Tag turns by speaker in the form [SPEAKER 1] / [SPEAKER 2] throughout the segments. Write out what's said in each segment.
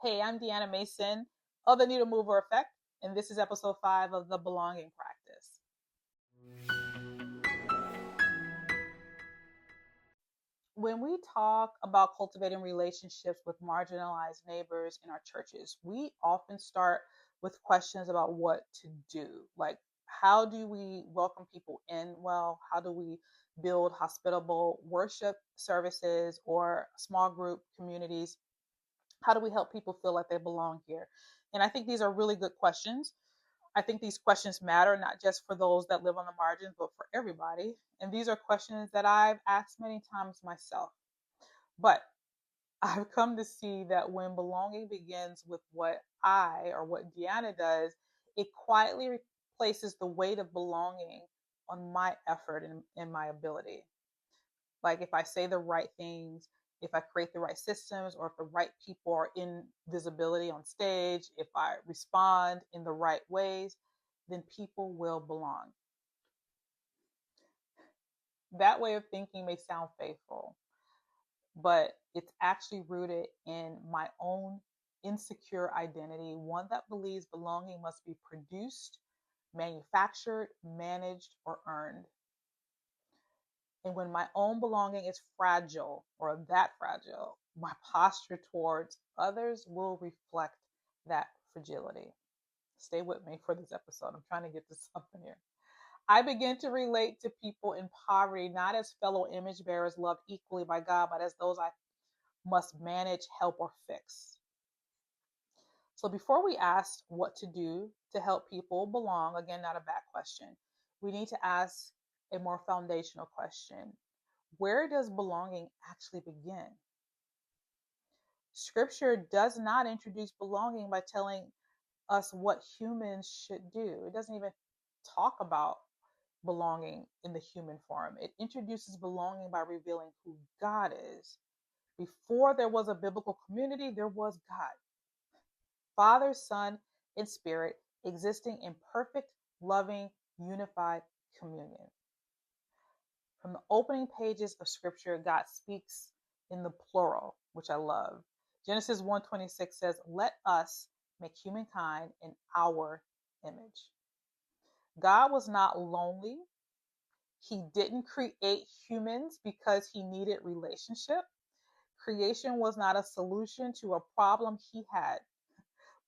[SPEAKER 1] Hey, I'm Deanna Mason of the Needle Mover Effect, and this is episode 5 of the Belonging Practice. When we talk about cultivating relationships with marginalized neighbors in our churches, we often start with questions about what to do. Like, how do we welcome people in well? How do we build hospitable worship services or small group communities? How do we help people feel like they belong here? And I think these are really good questions. I think these questions matter not just for those that live on the margins, but for everybody. And these are questions that I've asked many times myself. But I've come to see that when belonging begins with what I or what Deanna does, it quietly replaces the weight of belonging on my effort and my ability. Like if I say the right things, if I create the right systems, or if the right people are in visibility on stage, if I respond in the right ways, then people will belong. That way of thinking may sound faithful, but it's actually rooted in my own insecure identity, one that believes belonging must be produced, manufactured, managed, or earned. And when my own belonging is fragile or that fragile, my posture towards others will reflect that fragility. Stay with me for this episode. I'm trying to get to something here. I begin to relate to people in poverty not as fellow image bearers loved equally by God, but as those I must manage, help, or fix. So before we ask what to do to help people belong, again, not a bad question, we need to ask a more foundational question. Where does belonging actually begin? Scripture does not introduce belonging by telling us what humans should do. It doesn't even talk about belonging in the human form. It introduces belonging by revealing who God is. Before there was a biblical community, there was God, Father, Son, and Spirit, existing in perfect, loving, unified communion. From the opening pages of Scripture, God speaks in the plural, which I love. Genesis 1:26 says, "Let us make humankind in our image." God was not lonely. He didn't create humans because he needed relationship. Creation was not a solution to a problem he had.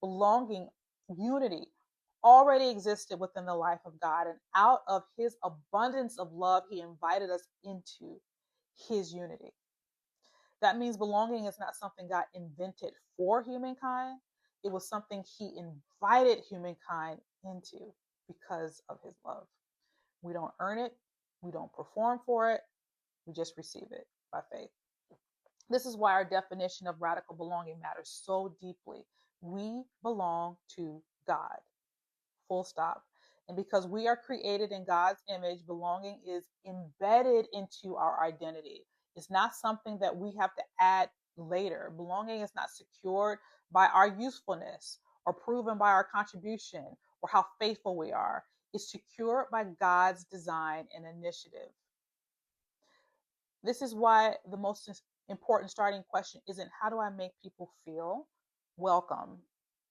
[SPEAKER 1] Belonging, unity already existed within the life of God. And out of his abundance of love, he invited us into his unity. That means belonging is not something God invented for humankind. It was something he invited humankind into because of his love. We don't earn it. We don't perform for it. We just receive it by faith. This is why our definition of radical belonging matters so deeply. We belong to God, full stop. And because we are created in God's image, belonging is embedded into our identity. It's not something that we have to add later. Belonging is not secured by our usefulness or proven by our contribution or how faithful we are. It's secured by God's design and initiative. This is why the most important starting question isn't how do I make people feel welcome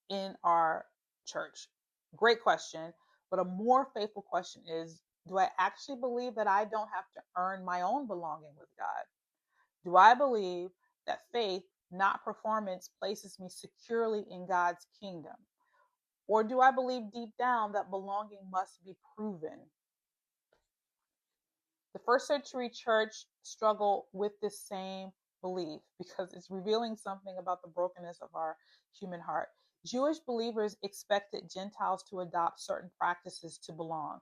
[SPEAKER 1] in our church? Great question. But a more faithful question is, do I actually believe that I don't have to earn my own belonging with God? Do I believe that faith, not performance, places me securely in God's kingdom? Or do I believe deep down that belonging must be proven? The first century church struggled with this same belief because it's revealing something about the brokenness of our human heart. Jewish believers expected Gentiles to adopt certain practices to belong.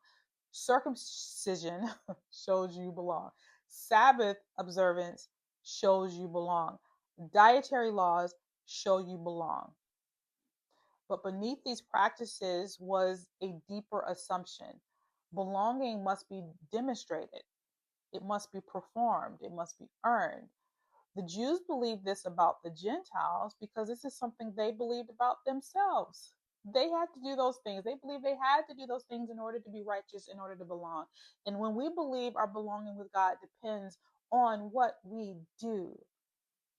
[SPEAKER 1] Circumcision shows you belong. Sabbath observance shows you belong. Dietary laws show you belong. But beneath these practices was a deeper assumption. Belonging must be demonstrated. It must be performed. It must be earned. The Jews believed this about the Gentiles because this is something they believed about themselves. They had to do those things. They believed they had to do those things in order to be righteous, in order to belong. And when we believe our belonging with God depends on what we do,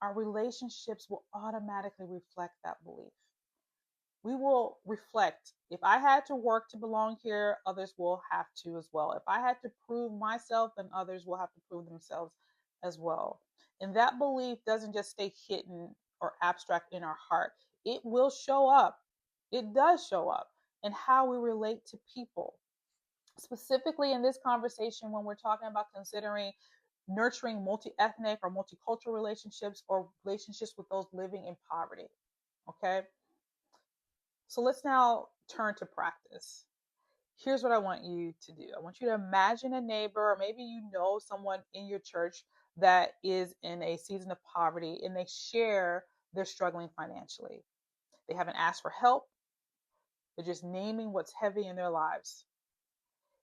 [SPEAKER 1] our relationships will automatically reflect that belief. We will reflect. If I had to work to belong here, others will have to as well. If I had to prove myself, then others will have to prove themselves as well. And that belief doesn't just stay hidden or abstract in our heart, it will show up. It does show up in how we relate to people. Specifically in this conversation, when we're talking about considering nurturing multi ethnic or multicultural relationships or relationships with those living in poverty. Okay. So let's now turn to practice. Here's what I want you to do. I want you to imagine a neighbor, or maybe you know someone in your church that is in a season of poverty and they share they're struggling financially. They haven't asked for help, they're just naming what's heavy in their lives.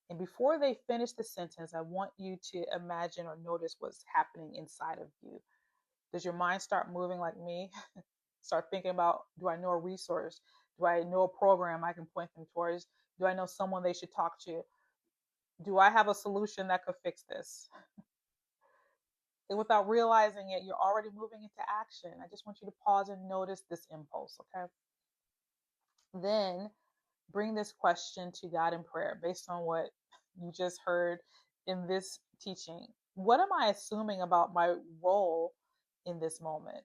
[SPEAKER 1] And before they finish the sentence, I want you to imagine or notice what's happening inside of you. Does your mind start moving like me? Start thinking about, do I know a resource? Do I know a program I can point them towards? Do I know someone they should talk to? Do I have a solution that could fix this? And without realizing it, you're already moving into action. I just want you to pause and notice this impulse, okay? Then bring this question to God in prayer based on what you just heard in this teaching. What am I assuming about my role in this moment?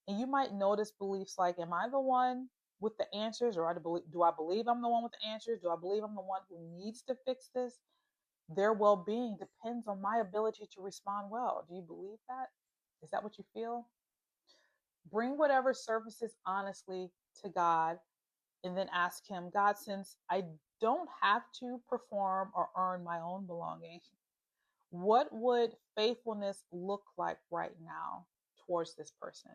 [SPEAKER 1] And you might notice beliefs like, am I the one with the answers? Or do I believe I'm the one with the answers? Do I believe I'm the one who needs to fix this? Their well being depends on my ability to respond well. Do you believe that? Is that what you feel? Bring whatever surfaces honestly to God and then ask Him, God, since I don't have to perform or earn my own belonging, what would faithfulness look like right now towards this person?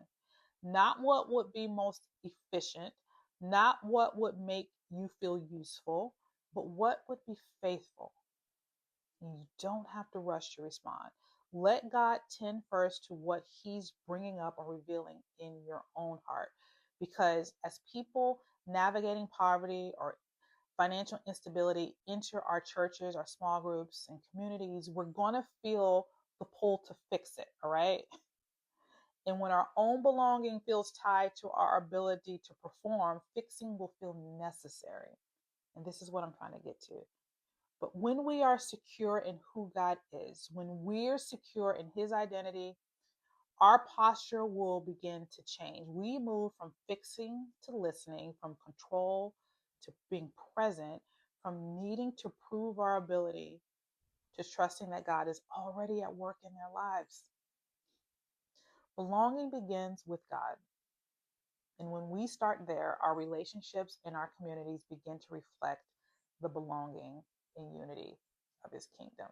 [SPEAKER 1] Not what would be most efficient, not what would make you feel useful, but what would be faithful. And you don't have to rush to respond. Let God tend first to what He's bringing up or revealing in your own heart. Because as people navigating poverty or financial instability enter our churches, our small groups, and communities, we're going to feel the pull to fix it, all right? And when our own belonging feels tied to our ability to perform, fixing will feel necessary. And this is what I'm trying to get to. But when we are secure in who God is, when we're secure in His identity, our posture will begin to change. We move from fixing to listening, from control to being present, from needing to prove our ability to trusting that God is already at work in their lives. Belonging begins with God. And when we start there, our relationships and our communities begin to reflect the belonging and unity of His kingdom.